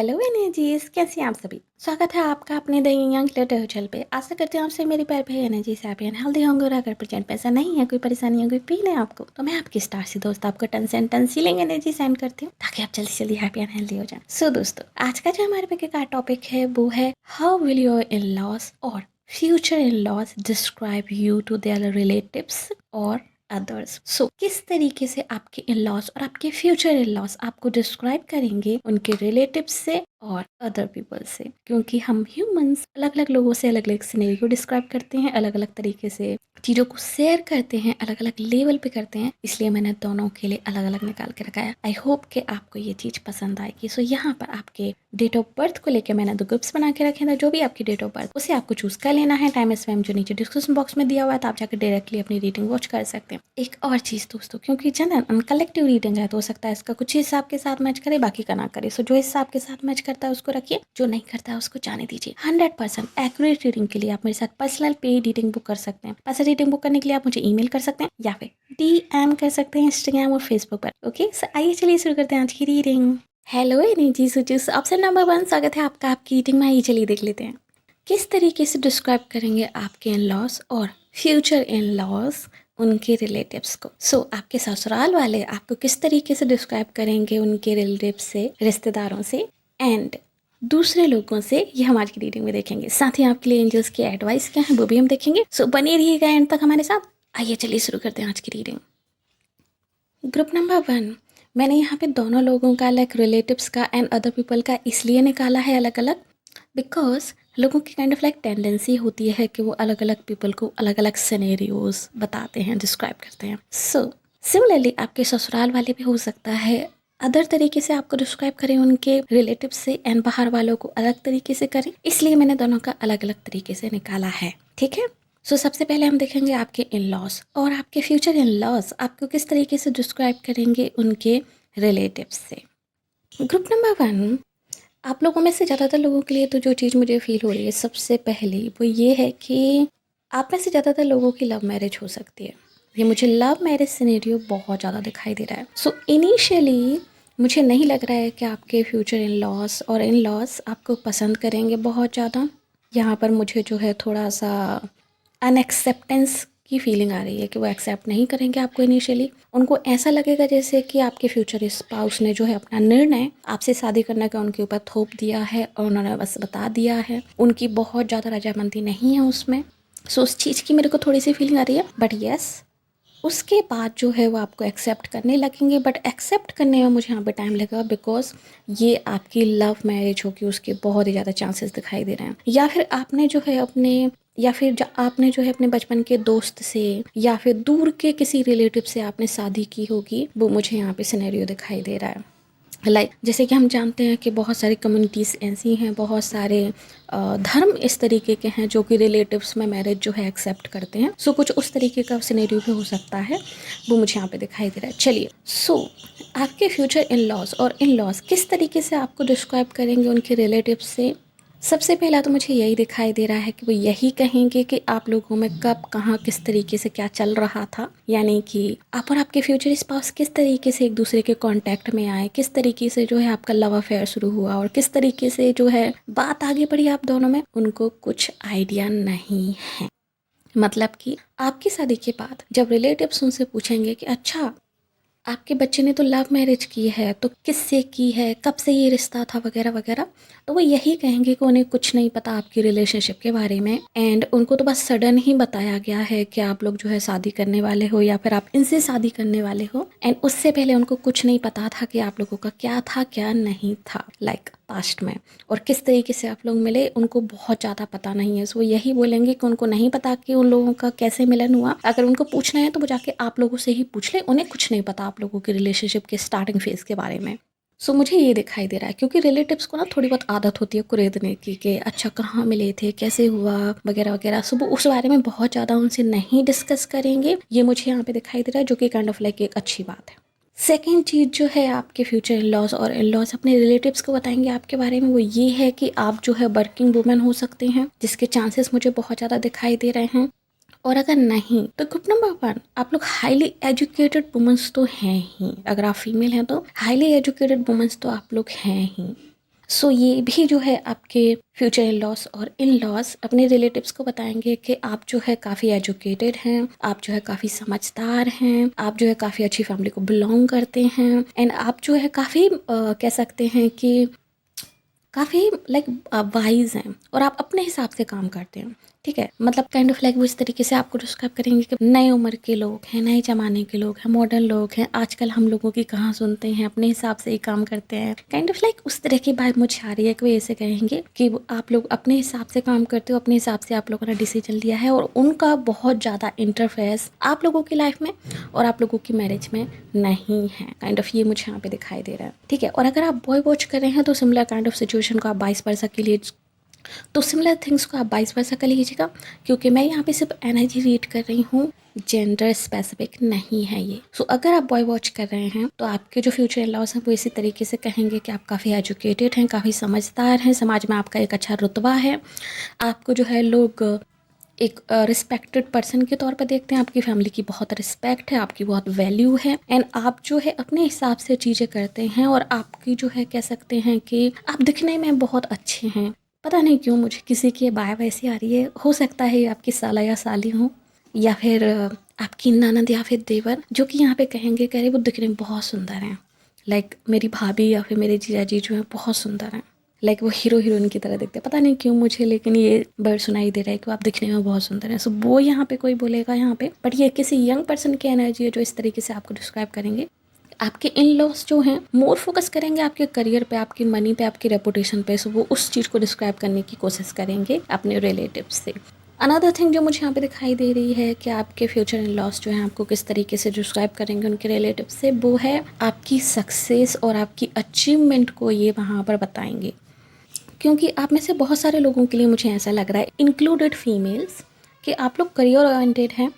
Hello energies, कैसे हैं आप सभी। स्वागत है आपका अपने द यंग लिटरेचर पे। आशा करते हैं आपसे मेरी प्यार भाई एनर्जी से हैप्पी एंड हेल्दी होंगे। और अगर प्रेजेंट पैसा नहीं है, कोई परेशानी है, कोई पेन है आपको, तो मैं आपकी स्टार सी दोस्त आपको टन सीलिंग एनर्जी सेंड करती हूँ ताकि आप जल्दी जल्दी हैप्पी एंड हेल्दी हो जाए। सो दोस्तों, आज का जो हमारे पे का टॉपिक है वो है how will your in laws और future in laws describe you to their relatives और अदर्स। सो किस तरीके से आपके इन लॉज और आपके फ्यूचर इन लॉज आपको डिस्क्राइब करेंगे उनके रिलेटिव्स से और अदर पीपल से, क्योंकि हम ह्यूमंस अलग अलग लोगों से अलग अलग सिनेरियो डिस्क्राइब करते हैं, अलग अलग तरीके से चीज़ों को शेयर करते हैं, अलग अलग लेवल पे करते हैं। इसलिए मैंने दोनों के लिए अलग अलग निकाल के रखा है। आई होप कि आपको ये चीज़ पसंद आएगी। सो यहाँ पर आपके डेट ऑफ बर्थ को लेकर मैंने 2 ग्रुप्स बना के रखे थे। जो भी आपकी डेट ऑफ बर्थ उसे आपको चूज कर लेना है। टाइम स्पैम जो नीचे डिस्क्रिप्शन बॉक्स में दिया हुआ है, तो आप जाकर डायरेक्टली अपनी रीडिंग वॉच कर सकते हैं। एक और चीज़ दोस्तों, क्योंकि जनरल कलेक्टिव रीडिंग है तो हो सकता है इसका कुछ हिसाब के साथ मैच करे, बाकी का ना करे। सो जो हिसाब के साथ मैच करता है उसको रखिए, जो नहीं करता है उसको जाने दीजिए। 100% एक्यूरेट रीडिंग के लिए आप मेरे साथ पर्सनल पेड रीडिंग बुक कर सकते हैं। पर्सनल रीडिंग बुक करने के लिए आप मुझे ईमेल कर सकते हैं या फिर DM कर सकते हैं इंस्टाग्राम और फेसबुक पर। ओके, सो आइए चलिए शुरू करते हैं आज की रीडिंग। हेलो एनर्जी सूचीस, ऑप्शन नंबर 1 स्वागत है आपका आपकी रीडिंग में। आइए चलिए देख लेते हैं किस तरीके से डिस्क्राइब करेंगे आपके इन लॉज और फ्यूचर इन लॉज उनके रिलेटिव्स को। सो आपके ससुराल वाले आपको किस तरीके से डिस्क्राइब करेंगे उनके रिलेटिव्स से, रिश्तेदारों से एंड दूसरे लोगों से, ये हम आज की रीडिंग में देखेंगे। साथ ही आपके लिए एंजल्स की एडवाइस क्या है वो भी हम देखेंगे। सो बने रहिएगा एंड तक हमारे साथ। आइए चलिए शुरू करते हैं आज की रीडिंग। ग्रुप नंबर 1, मैंने यहाँ पे दोनों लोगों का लाइक रिलेटिव्स का एंड अदर पीपल का इसलिए निकाला है अलग अलग, बिकॉज लोगों की काइंड ऑफ लाइक टेंडेंसी होती है कि वो अलग अलग पीपल को अलग अलग सिनेरियोज बताते हैं, डिस्क्राइब करते हैं। सो सिमिलरली आपके ससुराल वाले भी हो सकता है अदर तरीके से आपको डिस्क्राइब करें उनके रिलेटिव से एंड बाहर वालों को अलग तरीके से करें, इसलिए मैंने दोनों का अलग अलग तरीके से निकाला है। ठीक है। सो सबसे पहले हम देखेंगे आपके इन लॉज और आपके फ्यूचर इन लॉज आपको किस तरीके से डिस्क्राइब करेंगे उनके रिलेटिव्स से। ग्रुप नंबर 1, आप लोगों में से ज़्यादातर लोगों के लिए तो जो चीज़ मुझे फील हो रही है सबसे पहली वो ये है कि आप में से ज़्यादातर लोगों की लव मैरिज हो सकती है। ये मुझे लव मैरिज सिनेरियो बहुत ज़्यादा दिखाई दे रहा है। सो इनिशियली मुझे नहीं लग रहा है कि आपके फ्यूचर इन लॉज और इन लॉज आपको पसंद करेंगे बहुत ज़्यादा। यहाँ पर मुझे जो है थोड़ा सा अनएक्सेप्टेंस की फीलिंग आ रही है कि वो एक्सेप्ट नहीं करेंगे आपको इनिशियली। उनको ऐसा लगेगा जैसे कि आपके फ्यूचर स्पाउस ने जो है अपना निर्णय आपसे शादी करने का उनके ऊपर थोप दिया है और उन्होंने बस बता दिया है। उनकी बहुत ज़्यादा रजामंदी नहीं है उसमें। सो उस चीज़ की मेरे को थोड़ी सी फीलिंग आ रही है। बट येस, उसके बाद जो है वो आपको एक्सेप्ट करने लगेंगे। बट एक्सेप्ट करने में मुझे यहाँ पे टाइम लगेगा, बिकॉज ये आपकी लव मैरिज होगी, उसके बहुत ही ज़्यादा चांसेस दिखाई दे रहे हैं। या फिर आपने जो है आपने जो है अपने बचपन के दोस्त से या फिर दूर के किसी रिलेटिव से आपने शादी की होगी, वो मुझे यहाँ पे सिनेरियो दिखाई दे रहा है। जैसे कि हम जानते हैं कि बहुत सारी कम्युनिटीज़ ऐसी हैं, बहुत सारे धर्म इस तरीके के हैं जो कि रिलेटिव्स में मैरिज जो है एक्सेप्ट करते हैं। सो कुछ उस तरीके का सिनेरियो भी हो सकता है, वो मुझे यहाँ पे दिखाई दे रहा है। चलिए, सो आपके फ्यूचर इन लॉज और इन लॉज किस तरीके से आपको डिस्क्राइब करेंगे उनके रिलेटिव्स से। सबसे पहला तो मुझे यही दिखाई दे रहा है कि वो यही कहेंगे कि आप लोगों में कब कहाँ किस तरीके से क्या चल रहा था, यानी कि आप और आपके फ्यूचर स्पाउस किस तरीके से एक दूसरे के कांटेक्ट में आए, किस तरीके से जो है आपका लव अफेयर शुरू हुआ और किस तरीके से जो है बात आगे बढ़ी आप दोनों में, उनको कुछ आइडिया नहीं है। मतलब कि आपकी शादी के बाद जब रिलेटिव्स उनसे पूछेंगे कि अच्छा आपके बच्चे ने तो लव मैरिज की है, तो किससे की है, कब से ये रिश्ता था वगैरह वगैरह, तो वो यही कहेंगे कि उन्हें कुछ नहीं पता आपकी रिलेशनशिप के बारे में एंड उनको तो बस सडन ही बताया गया है कि आप लोग जो है शादी करने वाले हो या फिर आप इनसे शादी करने वाले हो। एंड उससे पहले उनको कुछ नहीं पता था कि आप लोगों का क्या था क्या नहीं था लाइक पास्ट में, और किस तरीके से आप लोग मिले उनको बहुत ज़्यादा पता नहीं है। सो वो यही बोलेंगे कि उनको नहीं पता कि उन लोगों का कैसे मिलन हुआ। अगर उनको पूछना है तो वो जाके आप लोगों से ही पूछ ले, उन्हें कुछ नहीं पता आप लोगों के रिलेशनशिप के स्टार्टिंग फेज के बारे में। सो मुझे ये दिखाई दे रहा है, क्योंकि रिलेटिव्स को ना थोड़ी बहुत आदत होती है कुरेदने की कि अच्छा कहाँ मिले थे, कैसे हुआ वगैरह वगैरह। सो वो उस बारे में बहुत ज़्यादा उनसे नहीं डिस्कस करेंगे, ये मुझे यहाँ पे दिखाई दे रहा है, जो कि काइंड ऑफ लाइक एक अच्छी बात है। सेकेंड चीज़ जो है आपके फ्यूचर इन लॉज और इन लॉज अपने रिलेटिव्स को बताएंगे आपके बारे में, वो ये है कि आप जो है वर्किंग वुमेन हो सकते हैं, जिसके चांसेस मुझे बहुत ज़्यादा दिखाई दे रहे हैं। और अगर नहीं तो ग्रुप नंबर 1, आप लोग हाईली एजुकेटेड वुमेंस तो हैं ही। अगर आप फीमेल हैं तो हाईली एजुकेटेड वुमेंस तो आप लोग हैं ही। सो ये भी जो है आपके फ्यूचर इन लॉस और इन लॉस अपने रिलेटिव्स को बताएंगे कि आप जो है काफ़ी एजुकेटेड हैं, आप जो है काफ़ी समझदार हैं, आप जो है काफ़ी अच्छी फैमिली को बिलोंग करते हैं, एंड आप जो है काफ़ी कह सकते हैं कि काफ़ी लाइक वाइज हैं और आप अपने हिसाब से काम करते हैं। ठीक है, मतलब काइंड ऑफ लाइक वो इस तरीके से आपको डिस्क्राइब करेंगे कि नए उम्र के लोग हैं, नए ज़माने के लोग हैं, मॉडर्न लोग हैं, आजकल हम लोगों की कहाँ सुनते हैं, अपने हिसाब से ही काम करते हैं। काइंड ऑफ लाइक उस तरह की बात मुझे आ रही है कि वो ऐसे कहेंगे कि आप लोग अपने हिसाब से काम करते हो, अपने हिसाब से आप लोगों ने डिसीजन लिया है और उनका बहुत ज़्यादा इंटरफेरेंस आप लोगों की लाइफ में और आप लोगों की मैरिज में नहीं है। काइंड ऑफ ये मुझे यहाँ पे दिखाई दे रहा है। ठीक है, और अगर आप बॉय वॉच कर रहे हैं तो सिमिलर काइंड ऑफ सिचुएशन को आप 22 वर्षा के लिए तो सिमिलर थिंग्स को आप 22 वर्षा का लीजिएगा, क्योंकि मैं यहाँ पे सिर्फ एनर्जी रीड कर रही हूँ, जेंडर स्पेसिफिक नहीं है ये। सो अगर आप बॉय वॉच कर रहे हैं तो आपके जो फ्यूचर इन लॉज हैं वो इसी तरीके से कहेंगे कि आप काफ़ी एजुकेटेड हैं, काफ़ी समझदार हैं, समाज में आपका एक अच्छा रुतबा है, आपको जो है लोग एक रिस्पेक्टेड पर्सन के तौर पर देखते हैं, आपकी फैमिली की बहुत रिस्पेक्ट है, आपकी बहुत वैल्यू है, एंड आप जो है अपने हिसाब से चीज़ें करते हैं और आपकी जो है कह सकते हैं कि आप दिखने में बहुत अच्छे हैं। पता नहीं क्यों मुझे किसी की बाय वैसी आ रही है, हो सकता है ये आपकी साला या साली हो या फिर आपकी ननद या फिर देवर, जो कि यहाँ पे कहेंगे कह रहे वो दिखने में बहुत सुंदर हैं, लाइक मेरी भाभी या फिर मेरे जीजा जी जो है बहुत सुंदर हैं, लाइक वो हीरो हीरोइन की तरह दिखते हैं। पता नहीं क्यों मुझे लेकिन ये वर्ड सुनाई दे रहा है कि आप दिखने में बहुत सुंदर हैं। सो वो यहाँ पे कोई बोलेगा यहाँ पे, बट ये किसी यंग पर्सन की एनर्जी है जो इस तरीके से आपको डिस्क्राइब करेंगे। आपके इन लॉस जो हैं मोर फोकस करेंगे आपके करियर पे, आपकी मनी पे, आपकी रेपुटेशन पे। सो वो उस चीज़ को डिस्क्राइब करने की कोशिश करेंगे अपने रिलेटिव से। अनदर थिंग जो मुझे यहाँ पे दिखाई दे रही है कि आपके फ्यूचर इन लॉस जो है आपको किस तरीके से डिस्क्राइब करेंगे उनके रिलेटिव से, वो है आपकी सक्सेस और आपकी अचीवमेंट को ये वहाँ पर बताएंगे। क्योंकि आप में से बहुत सारे लोगों के लिए मुझे ऐसा लग रहा है, इंक्लूडेड फीमेल्स, कि आप लोग करियर ओरिएंटेड हैं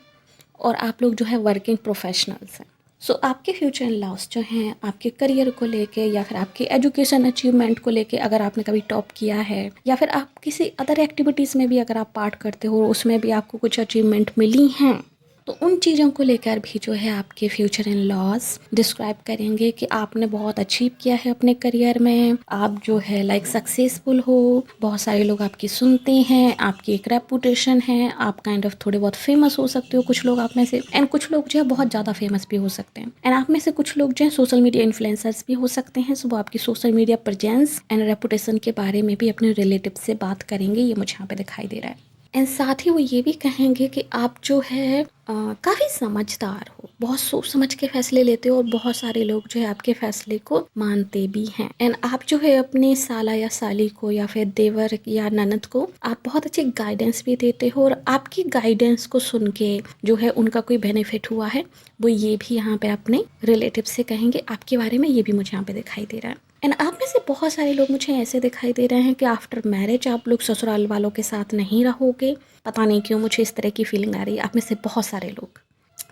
और आप लोग जो है वर्किंग प्रोफेशनल्स हैं। सो आपके फ्यूचर इन लॉस जो हैं आपके करियर को लेके या फिर आपके एजुकेशन अचीवमेंट को लेके, अगर आपने कभी टॉप किया है या फिर आप किसी अदर एक्टिविटीज़ में भी अगर आप पार्ट करते हो उसमें भी आपको कुछ अचीवमेंट मिली हैं, तो उन चीज़ों को लेकर भी जो है आपके फ्यूचर इन लॉज डिस्क्राइब करेंगे कि आपने बहुत अचीव किया है अपने करियर में, आप जो है लाइक सक्सेसफुल हो, बहुत सारे लोग आपकी सुनते हैं, आपकी एक रेपुटेशन है, आप काइंड ऑफ थोड़े बहुत फेमस हो सकते हो, कुछ लोग आप में से, एंड कुछ लोग जो है बहुत ज़्यादा फेमस भी हो सकते हैं, एंड आप में से कुछ लोग जो है सोशल मीडिया इन्फ्लुएंसर्स भी हो सकते हैं। सो वो आपकी social media presence and reputation के बारे में भी अपने रिलेटिव से बात करेंगे, ये मुझे यहाँ पे दिखाई दे रहा है। एंड साथ ही वो ये भी कहेंगे कि आप जो है काफ़ी समझदार हो, बहुत सोच समझ के फैसले लेते हो और बहुत सारे लोग जो है आपके फैसले को मानते भी हैं, एंड आप जो है अपने साला या साली को या फिर देवर या ननद को आप बहुत अच्छी गाइडेंस भी देते हो और आपकी गाइडेंस को सुन के जो है उनका कोई बेनिफिट हुआ है वो ये भी यहाँ पे अपने रिलेटिव से कहेंगे आपके बारे में, ये भी मुझे यहाँ पे दिखाई दे रहा है। एंड आप में से बहुत सारे लोग मुझे ऐसे दिखाई दे रहे हैं कि आफ्टर मैरिज आप लोग ससुराल वालों के साथ नहीं रहोगे। पता नहीं क्यों मुझे इस तरह की फीलिंग आ रही है आप में से बहुत सारे लोग,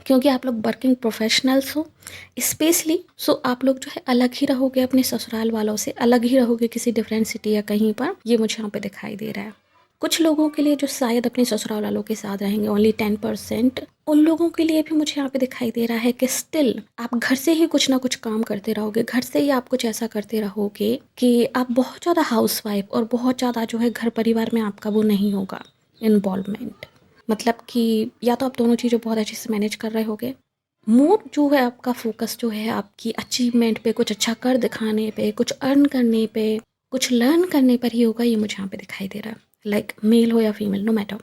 क्योंकि आप लोग वर्किंग प्रोफेशनल्स हो स्पेशली। सो आप लोग जो है अलग ही रहोगे अपने ससुराल वालों से, अलग ही रहोगे किसी डिफरेंट सिटी या कहीं पर, ये मुझे यहाँ पे दिखाई दे रहा है। कुछ लोगों के लिए जो शायद अपने ससुराल वालों के साथ रहेंगे, ओनली 10%, उन लोगों के लिए भी मुझे यहाँ पे दिखाई दे रहा है कि स्टिल आप घर से ही कुछ ना कुछ काम करते रहोगे, घर से ही आप कुछ ऐसा करते रहोगे कि आप बहुत ज़्यादा हाउसवाइफ और बहुत ज़्यादा जो है घर परिवार में आपका वो नहीं होगा इन्वॉल्वमेंट, मतलब कि या तो आप दोनों चीज़ें बहुत अच्छे से मैनेज कर रहे होगे, मूड जो है आपका फोकस जो है आपकी अचीवमेंट पे, कुछ अच्छा कर दिखाने पे, कुछ अर्न करने पे, कुछ लर्न करने पर ही होगा, ये मुझे यहाँ पे दिखाई दे रहा है। लाइक मेल हो या फीमेल, नो मैटर,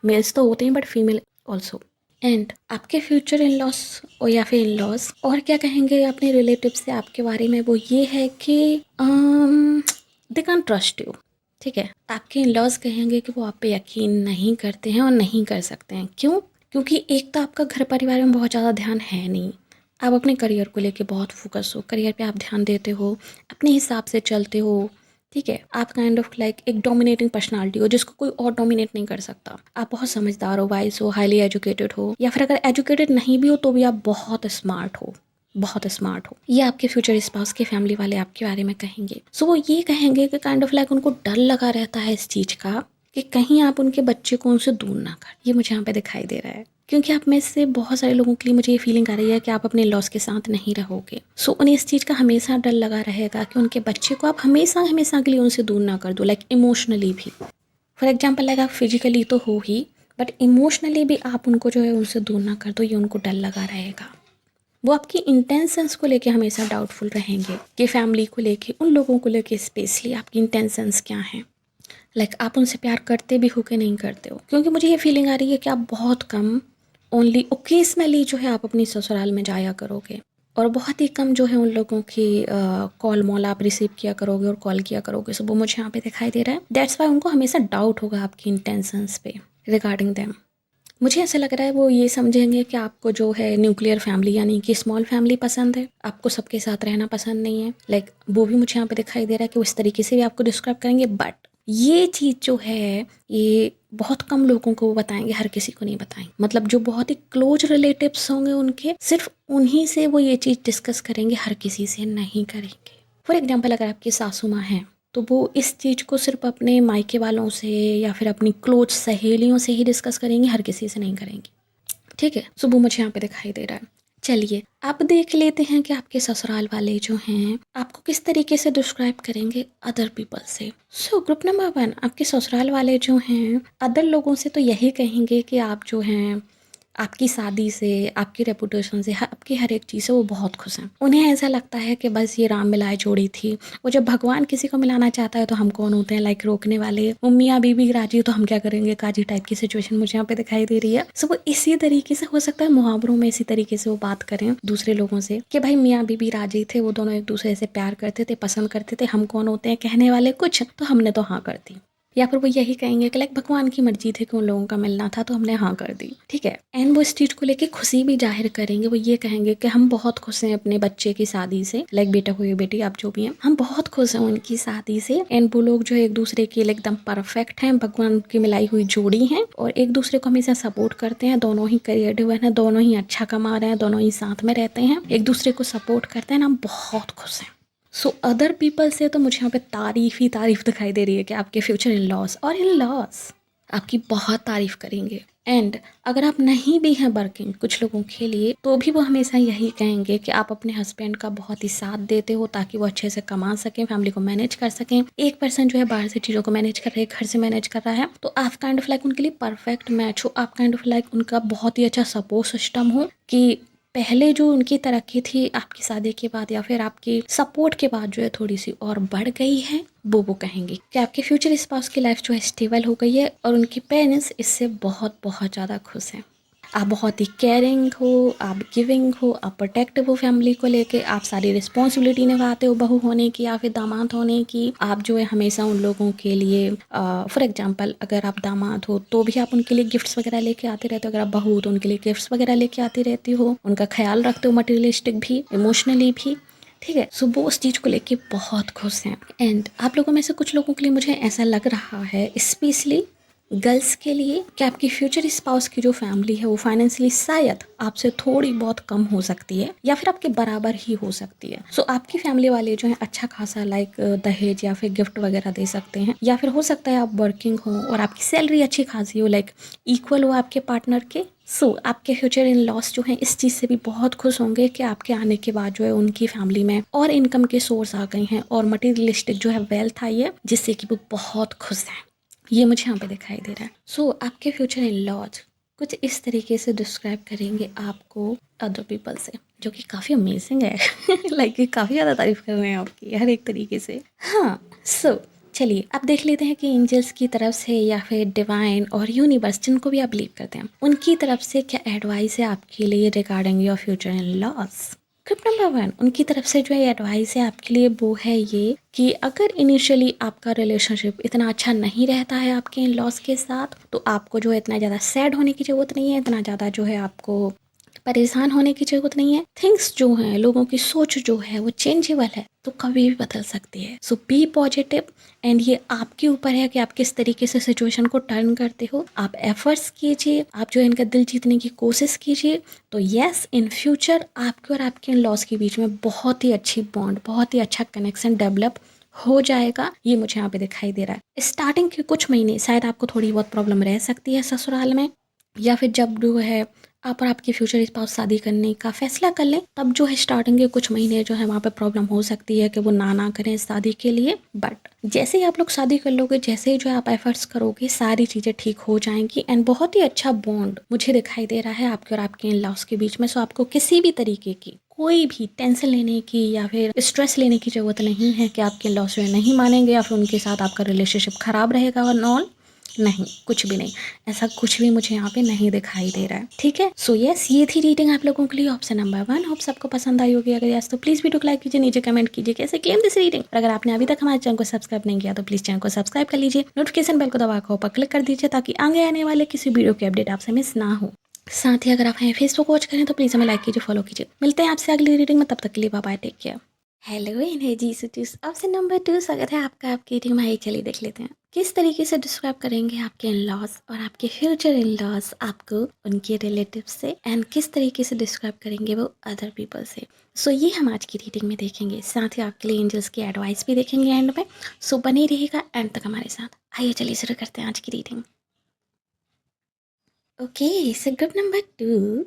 मेल्स तो होते हैं बट फीमेल ऑल्सो। एंड आपके फ्यूचर इन लॉस और या फिर इन लॉस और क्या कहेंगे अपने रिलेटिव से आपके बारे में, वो ये है कि दे कैन ट्रस्ट यू। ठीक है, आपके इन लॉज कहेंगे कि वो आप पे यकीन नहीं करते हैं और नहीं कर सकते हैं। क्यों? क्योंकि एक तो आपका घर परिवार में बहुत ज़्यादा ध्यान है नहीं, आप अपने करियर को लेके बहुत फोकस हो, करियर पे आप ध्यान देते हो, अपने हिसाब से चलते हो। ठीक है, आप काइंड ऑफ लाइक एक डोमिनेटिंग पर्सनालिटी हो जिसको कोई और डोमिनेट नहीं कर सकता। आप बहुत समझदार हो, वाइज हो, हाईली एजुकेटेड हो, या फिर अगर एजुकेटेड नहीं भी हो तो भी आप बहुत स्मार्ट हो, बहुत स्मार्ट हो। ये आपके फ्यूचर स्पाउस के फैमिली वाले आपके बारे में कहेंगे। सो वो ये कहेंगे कि काइंड ऑफ लाइक उनको डर लगा रहता है इस चीज़ का कि कहीं आप उनके बच्चे को उनसे दूर ना कर। ये मुझे यहाँ पे दिखाई दे रहा है, क्योंकि आप में से बहुत सारे लोगों के लिए मुझे ये फीलिंग आ रही है कि आप अपने लॉस के साथ नहीं रहोगे। सो उन्हें इस चीज़ का हमेशा डर लगा रहेगा कि उनके बच्चे को आप हमेशा हमेशा के लिए उनसे दूर ना कर दो, लाइक इमोशनली भी। फॉर एग्जाम्पल लाइक आप फिजिकली तो हो ही, बट इमोशनली भी आप उनको जो है उनसे दूर ना कर दो, ये उनको डर लगा रहेगा। वो आपकी इंटेंशंस को लेके हमेशा डाउटफुल रहेंगे कि फैमिली को लेके, उन लोगों को लेके स्पेशली आपकी इंटेंशंस क्या हैं। लाइक आप उनसे प्यार करते भी हो कि नहीं करते हो, क्योंकि मुझे ये फीलिंग आ रही है कि आप बहुत कम, ओनली ओकेजनली जो है आप अपनी ससुराल में जाया करोगे, और बहुत ही कम जो है उन लोगों की कॉल मॉल आप रिसीव किया करोगे और कॉल किया करोगे। सो वो मुझे यहाँ पे दिखाई दे रहा है। दैट्स वाई उनको हमेशा डाउट होगा आपकी इंटेंशंस पे रिगार्डिंग दैम। मुझे ऐसा लग रहा है वो ये समझेंगे कि आपको जो है न्यूक्लियर फैमिली यानी कि स्मॉल फैमिली पसंद है, आपको सबके साथ रहना पसंद नहीं है। लाइक वो भी मुझे यहाँ पे दिखाई दे रहा है कि वो इस तरीके से भी आपको डिस्क्राइब करेंगे, बट ये चीज़ जो है ये बहुत कम लोगों को वो बताएंगे, हर किसी को नहीं बताएंगे। मतलब जो बहुत ही क्लोज रिलेटिव्स होंगे उनके, सिर्फ उन्हीं से वो ये चीज़ डिस्कस करेंगे, हर किसी से नहीं करेंगे। फॉर एग्जाम्पल अगर आपकी सासू माँ हैं तो वो इस चीज़ को सिर्फ अपने मायके वालों से या फिर अपनी क्लोज सहेलियों से ही डिस्कस करेंगी, हर किसी से नहीं करेंगी। ठीक है, सो वो मुझे यहाँ पे दिखाई दे रहा है। चलिए अब देख लेते हैं कि आपके ससुराल वाले जो हैं आपको किस तरीके से डिस्क्राइब करेंगे अदर पीपल से। सो ग्रुप नंबर 1, आपके ससुराल वाले जो हैं अदर लोगों से तो यही कहेंगे कि आप जो हैं आपकी शादी से, आपकी रेपुटेशन से, आपकी हर एक चीज़ से वो बहुत खुश हैं। उन्हें ऐसा लगता है कि बस ये राम मिलाए जोड़ी थी। वो जब भगवान किसी को मिलाना चाहता है तो हम कौन होते हैं लाइक रोकने वाले। मियाँ बीबी राजी तो हम क्या करेंगे, काजी टाइप की सिचुएशन मुझे यहाँ पे दिखाई दे रही है। सो वो इसी तरीके से, हो सकता है मुहावरों में इसी तरीके से वो बात करें दूसरे लोगों से कि भाई मियाँ बीबी राजी थे, वो दोनों एक दूसरे से प्यार करते थे, पसंद करते थे, हम कौन होते हैं कहने वाले कुछ, तो हमने तो हाँ कर दी। या फिर वो यही कहेंगे कि लाइक भगवान की मर्जी थी कि उन लोगों का मिलना था तो हमने हाँ कर दी। ठीक है, एंड वो इस चीज़ को लेके खुशी भी जाहिर करेंगे। वो ये कहेंगे कि हम बहुत खुश हैं अपने बच्चे की शादी से, लाइक बेटा हो या बेटी आप जो भी हैं, हम बहुत खुश हैं उनकी शादी से। एंड वो लोग जो एक दूसरे के लिए एकदम परफेक्ट हैं, भगवान की मिलाई हुई जोड़ी हैं और एक दूसरे को हमेशा सपोर्ट करते हैं। दोनों ही करियर ड्रिवन हैं, दोनों ही अच्छा कमा रहे हैं, दोनों ही साथ में रहते हैं, एक दूसरे को सपोर्ट करते हैं, हम बहुत खुश हैं। सो अदर पीपल से तो मुझे यहाँ पे तारीफ़ ही तारीफ़ दिखाई दे रही है कि आपके फ्यूचर इन लॉस और इन लॉस आपकी बहुत तारीफ़ करेंगे। एंड अगर आप नहीं भी हैं वर्किंग कुछ लोगों के लिए, तो भी वो हमेशा यही कहेंगे कि आप अपने हस्बैंड का बहुत ही साथ देते हो ताकि वो अच्छे से कमा सकें, फैमिली को मैनेज कर सकें। एक पर्सन जो है बाहर से चीज़ों को मैनेज कर रहा है, घर से मैनेज कर रहा है, तो आप काइंड ऑफ लाइक उनके लिए परफेक्ट मैच हो। आप काइंड ऑफ लाइक उनका बहुत ही अच्छा सपोर्ट सिस्टम हो कि पहले जो उनकी तरक्की थी आपकी शादी के बाद या फिर आपकी सपोर्ट के बाद जो है थोड़ी सी और बढ़ गई है। वो कहेंगे कि आपके फ्यूचर स्पाउस की लाइफ जो है स्टेबल हो गई है और उनके पेरेंट्स इससे बहुत बहुत ज़्यादा खुश हैं। आप बहुत ही केयरिंग हो, आप गिविंग हो, आप प्रोटेक्टिव हो फैमिली को लेके, आप सारी रिस्पॉन्सिबिलिटी निभाते हो बहू होने की या फिर दामाद होने की। आप जो है हमेशा उन लोगों के लिए, फॉर एग्जांपल अगर आप दामाद हो तो भी आप उनके लिए गिफ्ट्स वगैरह लेके आते रहते हो, अगर आप बहू हो तो उनके लिए गिफ्ट्स वगैरह लेके आती रहती हो, उनका ख्याल रखते हो मटेरियलिस्टिक भी, इमोशनली भी। ठीक है, सो वो उस चीज़ को लेके बहुत खुश हैं। एंड आप लोगों में से कुछ लोगों के लिए मुझे ऐसा लग रहा है, स्पेशली गर्ल्स के लिए, कि आपकी फ्यूचर स्पाउस की जो फैमिली है वो फाइनेंशियली शायद आपसे थोड़ी बहुत कम हो सकती है या फिर आपके बराबर ही हो सकती है। सो आपकी फैमिली वाले जो है अच्छा खासा लाइक दहेज या फिर गिफ्ट वगैरह दे सकते हैं, या फिर हो सकता है आप वर्किंग हो और आपकी सैलरी अच्छी खासी हो, लाइक इक्वल हो आपके पार्टनर के। सो आपके फ्यूचर इन लॉस जो है इस चीज़ से भी बहुत खुश होंगे कि आपके आने के बाद जो है उनकी फैमिली में और इनकम के सोर्स आ गए हैं और मटेरियलिस्टिक जो है वेल्थ आई है, जिससे कि वो बहुत खुश हैं। ये मुझे यहाँ पे दिखाई दे रहा है। सो आपके फ्यूचर इन लॉज कुछ इस तरीके से डिस्क्राइब करेंगे आपको अदर पीपल से, जो कि काफ़ी अमेजिंग है। लाइक काफ़ी ज़्यादा तारीफ कर रहे हैं आपकी हर एक तरीके से। हाँ, सो चलिए अब देख लेते हैं कि एंजल्स की तरफ से या फिर डिवाइन और यूनिवर्स, जिनको भी आप बिलीव करते हैं, उनकी तरफ से क्या एडवाइस है आपके लिए regarding your future in loss. Script number 1, उनकी तरफ से जो एडवाइस है आपके लिए वो है ये कि अगर इनिशियली आपका रिलेशनशिप इतना अच्छा नहीं रहता है आपके इन लॉस के साथ, तो आपको जो है इतना ज़्यादा सैड होने की ज़रूरत नहीं है, इतना ज़्यादा जो है आपको परेशान होने की ज़रूरत नहीं है। थिंग्स जो हैं, लोगों की सोच जो है वो चेंजेबल है, तो कभी भी बदल सकती है। सो बी पॉजिटिव एंड ये आपके ऊपर है कि आप किस तरीके से सिचुएशन को टर्न करते हो। आप एफर्ट्स कीजिए, आप जो है इनका दिल जीतने की कोशिश कीजिए, तो यस इन फ्यूचर आपके और आपके इन लॉस के बीच में बहुत ही अच्छी बॉन्ड, बहुत ही अच्छा कनेक्शन डेवलप हो जाएगा, ये मुझे यहाँ पे दिखाई दे रहा है। स्टार्टिंग के कुछ महीने शायद आपको थोड़ी बहुत प्रॉब्लम रह सकती है ससुराल में, या फिर जब जो है आप और आपके फ्यूचर स्पाउस शादी करने का फैसला कर लें, तब जो है स्टार्टिंग के कुछ महीने जो है वहाँ पे प्रॉब्लम हो सकती है कि वो ना करें शादी के लिए। बट जैसे ही आप लोग शादी कर लोगे, जैसे ही जो है आप एफर्ट्स करोगे, सारी चीज़ें ठीक हो जाएंगी। एंड बहुत ही अच्छा बॉन्ड मुझे दिखाई दे रहा है आपके और आपके इन लॉस के बीच में। सो आपको किसी भी तरीके की कोई भी टेंशन लेने की या फिर स्ट्रेस लेने की ज़रूरत नहीं है कि आपके लॉस में नहीं मानेंगे या फिर उनके साथ आपका रिलेशनशिप ख़राब रहेगा और नॉन, नहीं, कुछ भी नहीं, ऐसा कुछ भी मुझे यहाँ पे नहीं दिखाई दे रहा है। ठीक है, सो यस, ये थी रीडिंग आप लोगों के लिए, ऑप्शन नंबर 1। होप सबको पसंद आई होगी। अगर यस तो प्लीज़ वीडियो को लाइक कीजिए, नीचे कमेंट कीजिए कैसे क्लेम दिस रीडिंग। और अगर आपने अभी तक हमारे चैनल को सब्सक्राइब नहीं किया तो प्लीज़ चैनल को सब्सक्राइब कर लीजिए, नोटिफिकेशन बेल को दबा कर ऊपर क्लिक कर दीजिए ताकि आगे आने वाले किसी वीडियो की अपडेट आपसे मिस ना हो। साथ ही अगर आप हमें फेसबुक वॉच करें तो प्लीज़ हमें लाइक कीजिए, फॉलो कीजिए। मिलते हैं आपसे अगली रीडिंग में, तब तक के लिए bye bye, take care. Hello energy cities, option number 2 स्वागत है आपका आपकी रीडिंग में। चलिए देख लेते हैं किस तरीके से डिस्क्राइब करेंगे आपके इन लॉज और आपके फ्यूचर इन लॉज आपको उनके रिलेटिव से, एंड किस तरीके से डिस्क्राइब करेंगे वो अदर पीपल से। सो ये हम आज की रीडिंग में देखेंगे। साथ ही आपके लिए एंजल्स की एडवाइस भी देखेंगे एंड में। सो बने रहिएगा एंड तक हमारे साथ। आइए चलिए शुरू करते हैं आज की reading. Okay, so group number 2।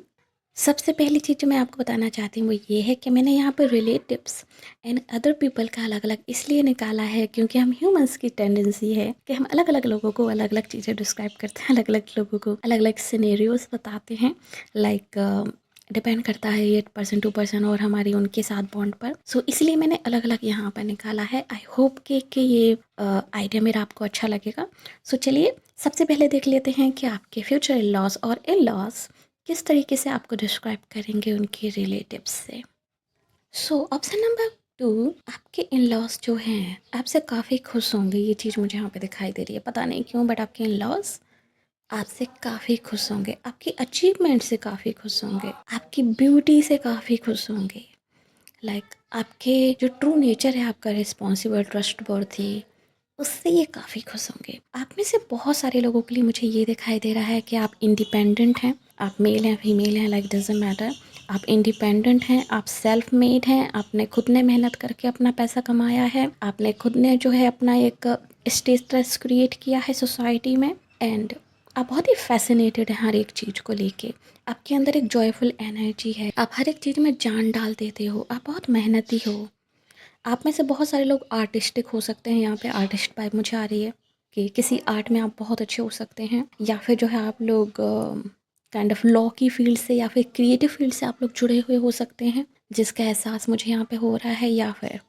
सबसे पहली चीज़ जो मैं आपको बताना चाहती हूँ वो ये है कि मैंने यहाँ पर रिलेटिव्स एंड अदर पीपल का अलग अलग इसलिए निकाला है क्योंकि हम ह्यूमंस की टेंडेंसी है कि हम अलग अलग लोगों को अलग अलग चीज़ें डिस्क्राइब करते हैं, अलग अलग लोगों को अलग अलग सिनेरियोज बताते हैं। लाइक डिपेंड करता है ये पर्सन टू पर्सन और हमारी उनके साथ बॉन्ड पर। सो इसलिए मैंने अलग अलग यहाँ पर निकाला है। आई होप कि ये आइडिया मेरा आपको अच्छा लगेगा। सो चलिए सबसे पहले देख लेते हैं कि आपके फ्यूचर इन लॉज और इन लॉज किस तरीके से आपको डिस्क्राइब करेंगे उनके रिलेटिव्स से। सो ऑप्शन नंबर 2, आपके इन लॉज जो हैं आपसे काफ़ी खुश होंगे। ये चीज़ मुझे यहाँ पे दिखाई दे रही है, पता नहीं क्यों, बट आपके इन लॉज आपसे काफ़ी खुश होंगे, आपकी अचीवमेंट से काफ़ी खुश होंगे, आपकी ब्यूटी से काफ़ी खुश होंगे। लाइक आपके जो ट्रू नेचर है आपका, रिस्पॉन्सिबल, ट्रस्टवर्थी, उससे ये काफ़ी खुश होंगे। आप में से बहुत सारे लोगों के लिए मुझे ये दिखाई दे रहा है कि आप इंडिपेंडेंट हैं। आप मेल हैं, फीमेल हैं, लाइक डजंट मैटर। आप इंडिपेंडेंट हैं, आप सेल्फ मेड हैं, आपने खुद ने मेहनत करके अपना पैसा कमाया है, आपने खुद ने जो है अपना एक स्टेटस क्रिएट किया है सोसाइटी में। एंड आप बहुत ही फैसिनेटेड हैं हर एक चीज़ को लेके। आपके अंदर एक जॉयफुल एनर्जी है, आप हर एक चीज़ में जान डाल देते हो, आप बहुत मेहनती हो। आप में से बहुत सारे लोग आर्टिस्टिक हो सकते हैं। यहाँ पे आर्टिस्ट वाइब मुझे आ रही है कि किसी आर्ट में आप बहुत अच्छे हो सकते हैं, या फिर जो है आप लोग काइंड ऑफ लॉ की फील्ड से या फिर क्रिएटिव फील्ड से आप लोग जुड़े हुए हो सकते हैं, जिसका एहसास मुझे यहाँ पे हो रहा है। या फिर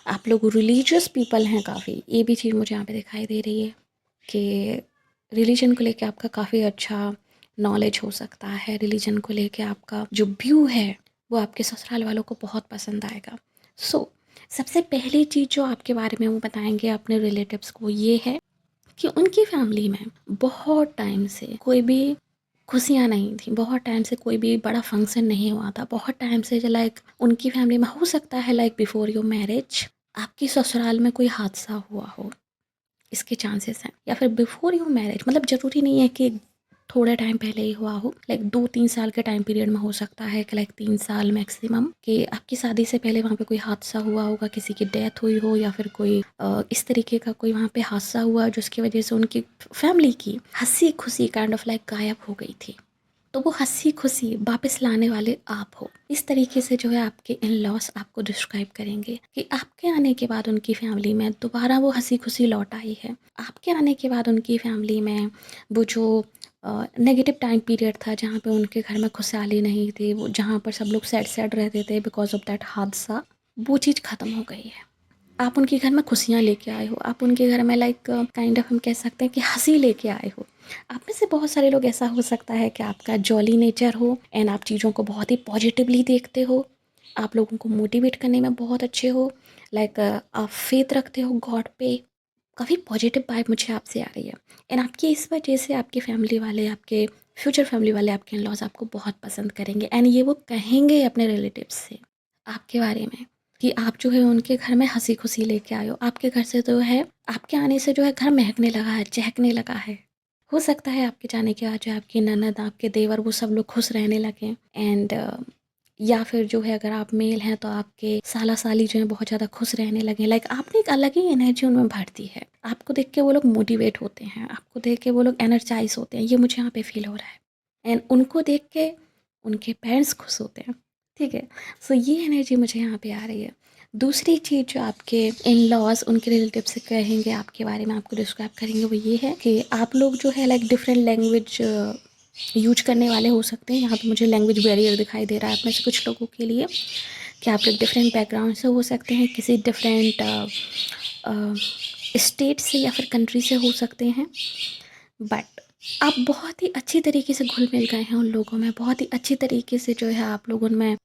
आप लोग रिलीजियस पीपल हैं काफ़ी, ये भी चीज़ मुझे यहाँ पे दिखाई दे रही है कि रिलीजन को लेके आपका काफ़ी अच्छा नॉलेज हो सकता है। रिलीजन को लेके आपका जो व्यू है वो आपके ससुराल वालों को बहुत पसंद आएगा। सो सबसे पहली चीज़ जो आपके बारे में वो बताएंगे अपने रिलेटिव्स को ये है कि उनकी फैमिली में बहुत टाइम से कोई भी खुशियाँ नहीं थी, बहुत टाइम से कोई भी बड़ा फंक्शन नहीं हुआ था, बहुत टाइम से जो लाइक उनकी फैमिली में हो सकता है लाइक बिफोर योर मैरिज आपकी ससुराल में कोई हादसा हुआ हो, इसके चांसेस हैं। या फिर बिफोर योर मैरिज मतलब ज़रूरी नहीं है कि थोड़े टाइम पहले ही हुआ हो, लाइक 2-3 साल के टाइम पीरियड में हो सकता है कि लाइक 3 साल मैक्सिमम, कि आपकी शादी से पहले वहाँ पे कोई हादसा हुआ होगा, किसी की डेथ हुई हो, या फिर कोई इस तरीके का कोई वहाँ पे हादसा हुआ जिसकी वजह से उनकी फैमिली की हंसी खुशी काइंड ऑफ लाइक गायब हो गई थी। तो वो हंसी खुशी वापस लाने वाले आप हो। इस तरीके से जो है आपके इन लॉस आपको डिस्क्राइब करेंगे कि आपके आने के बाद उनकी फैमिली में दोबारा वो हंसी खुशी लौट आई है। आपके आने के बाद उनकी फैमिली में वो जो नेगेटिव टाइम पीरियड था जहाँ पे उनके घर में खुशहाली नहीं थी, वो जहाँ पर सब लोग सैड सैड रहते थे बिकॉज ऑफ दैट हादसा, वो चीज़ ख़त्म हो गई है। आप उनके घर में खुशियाँ लेके आए हो, आप उनके घर में लाइक काइंड ऑफ हम कह सकते हैं कि हंसी लेके आए हो। आप में से बहुत सारे लोग ऐसा हो सकता है कि आपका जॉली नेचर हो एंड आप चीज़ों को बहुत ही पॉजिटिवली देखते हो, आप लोगों को मोटिवेट करने में बहुत अच्छे हो, लाइक आप फेथ रखते हो गॉड पे। काफ़ी पॉजिटिव वाइब मुझे आपसे आ रही है। एंड आपकी इस वजह से आपके फैमिली वाले, आपके फ्यूचर फैमिली वाले, आपके इन लॉज आपको बहुत पसंद करेंगे। एंड ये वो कहेंगे अपने रिलेटिव्स से आपके बारे में कि आप जो है उनके घर में हंसी खुशी लेके आए हो। आपके घर से जो है, आपके आने से जो है घर महकने लगा है, चहकने लगा है। हो सकता है आपके जाने के बाद जो है आपकी ननद, आपके देवर, वो सब लोग खुश रहने लगे। एंड या फिर जो है अगर आप मेल हैं तो आपके साला साली जो है बहुत ज़्यादा खुश रहने लगे, लाइक आपने एक अलग ही एनर्जी उनमें भर दी है। आपको देख के वो लोग मोटिवेट होते हैं, आपको देख के वो लोग एनर्जाइज होते हैं, ये मुझे यहाँ पे फील हो रहा है। एंड उनको देख के उनके पेरेंट्स खुश होते हैं, ठीक है। सो ये एनर्जी मुझे यहाँ पे आ रही है। दूसरी चीज़ जो आपके इन लॉज उनके रिलेटिव से कहेंगे आपके बारे में, आपको डिस्क्राइब करेंगे, वो ये है कि आप लोग जो है लाइक डिफरेंट लैंग्वेज यूज करने वाले हो सकते हैं। यहाँ पे मुझे लैंग्वेज बैरियर दिखाई दे रहा है आप में से कुछ लोगों के लिए, कि आप लोग डिफरेंट बैकग्राउंड से हो सकते हैं, किसी डिफरेंट स्टेट से या फिर कंट्री से हो सकते हैं, बट आप बहुत ही अच्छी तरीके से घुल मिल गए हैं उन लोगों में, बहुत ही अच्छी तरीके से जो है आप लोग उनमें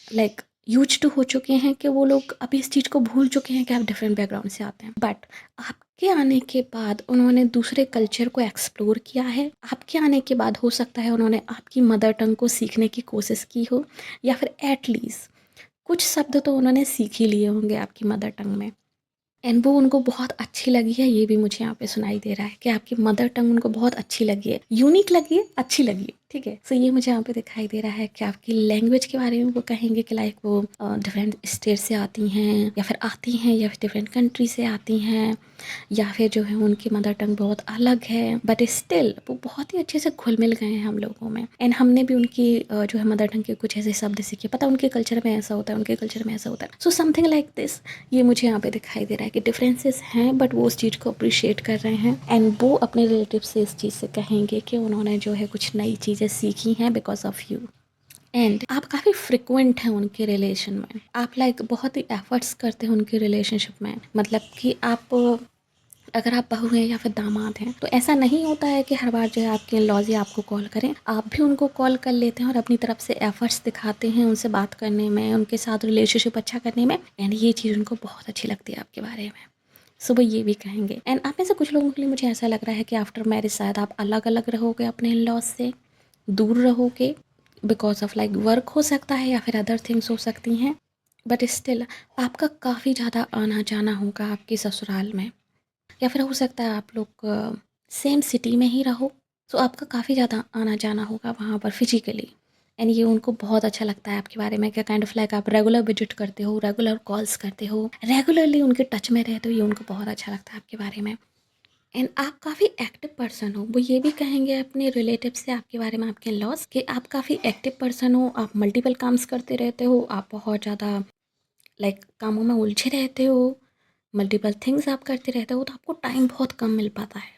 लाइक यूज टू हो चुके हैं, कि वो लोग अभी इस चीज़ को भूल चुके हैं कि आप डिफरेंट बैकग्राउंड से आते हैं। बट आपके आने के बाद उन्होंने दूसरे कल्चर को एक्सप्लोर किया है। आपके आने के बाद हो सकता है उन्होंने आपकी मदर टंग को सीखने की कोशिश की हो, या फिर एटलीस्ट कुछ शब्द तो उन्होंने सीख ही लिए होंगे आपकी मदर टंग में, एंड वो उनको बहुत अच्छी लगी है। ये भी मुझे यहाँ पे सुनाई दे रहा है कि आपकी मदर टंग उनको बहुत अच्छी लगी है, यूनिक लगी है, अच्छी लगी है, ठीक है। सो ये मुझे यहाँ पे दिखाई दे रहा है कि आपकी लैंग्वेज के बारे में वो कहेंगे कि लाइक वो डिफरेंट स्टेट से आती हैं, या फिर आती हैं, या फिर डिफरेंट कंट्री से आती हैं, या फिर जो है उनकी मदर टंग बहुत अलग है, बट स्टिल वो बहुत ही अच्छे से घुल मिल गए हैं हम लोगों में। एंड हमने भी उनकी जो है मदर टंग के कुछ ऐसे शब्द सीखे, पता उनके कल्चर में ऐसा होता है, उनके कल्चर में ऐसा होता है। सो समथिंग लाइक दिस, ये मुझे यहाँ पे दिखाई दे रहा है कि डिफरेंसेस हैं, बट वो उस चीज़ को अप्रिशिएट कर रहे हैं, एंड वो अपने रिलेटिव से इस चीज़ से कहेंगे कि उन्होंने जो है कुछ नई चीज़ें सीखी हैं बिकॉज ऑफ यू। एंड आप काफ़ी फ्रिक्वेंट हैं उनके रिलेशन में, आप लाइक बहुत ही एफर्ट्स करते हैं उनके रिलेशनशिप में, मतलब कि आप अगर आप बहू हैं या फिर दामाद हैं तो ऐसा नहीं होता है कि हर बार जो है आपके लॉज ही आपको कॉल करें, आप भी उनको कॉल कर लेते हैं और अपनी तरफ से एफर्ट्स दिखाते हैं उनसे बात करने में, उनके साथ रिलेशनशिप अच्छा करने में, एंड ये चीज़ उनको बहुत अच्छी लगती है आपके बारे में। सो वो ये भी कहेंगे। एंड आप में से कुछ लोगों के लिए मुझे ऐसा लग रहा है कि आफ्टर मैरिज शायद आप अलग अलग रहोगे, अपने इन लॉज से दूर रहोगे, बिकॉज ऑफ लाइक वर्क हो सकता है या फिर अदर थिंग्स हो सकती हैं, बट स्टिल आपका काफ़ी ज़्यादा आना जाना होगा आपके ससुराल में, या फिर हो सकता है आप लोग सेम सिटी में ही रहो, तो आपका काफ़ी ज़्यादा आना जाना होगा वहाँ पर फिजिकली, एंड ये उनको बहुत अच्छा लगता है आपके बारे में, क्या काइंड ऑफ लाइक आप रेगुलर विजिट करते हो, रेगुलर कॉल्स करते हो, रेगुलरली उनके टच में रहते हो, ये उनको बहुत अच्छा लगता है आपके बारे में। एंड आप काफ़ी एक्टिव पर्सन हो, वो ये भी कहेंगे अपने रिलेटिव से आपके बारे में, आपके लॉस, कि आप काफ़ी एक्टिव पर्सन हो, आप मल्टीपल काम्स करते रहते हो, आप बहुत ज़्यादा लाइक कामों में उलझे रहते हो, मल्टीपल थिंग्स आप करते रहते हो, तो आपको टाइम बहुत कम मिल पाता है,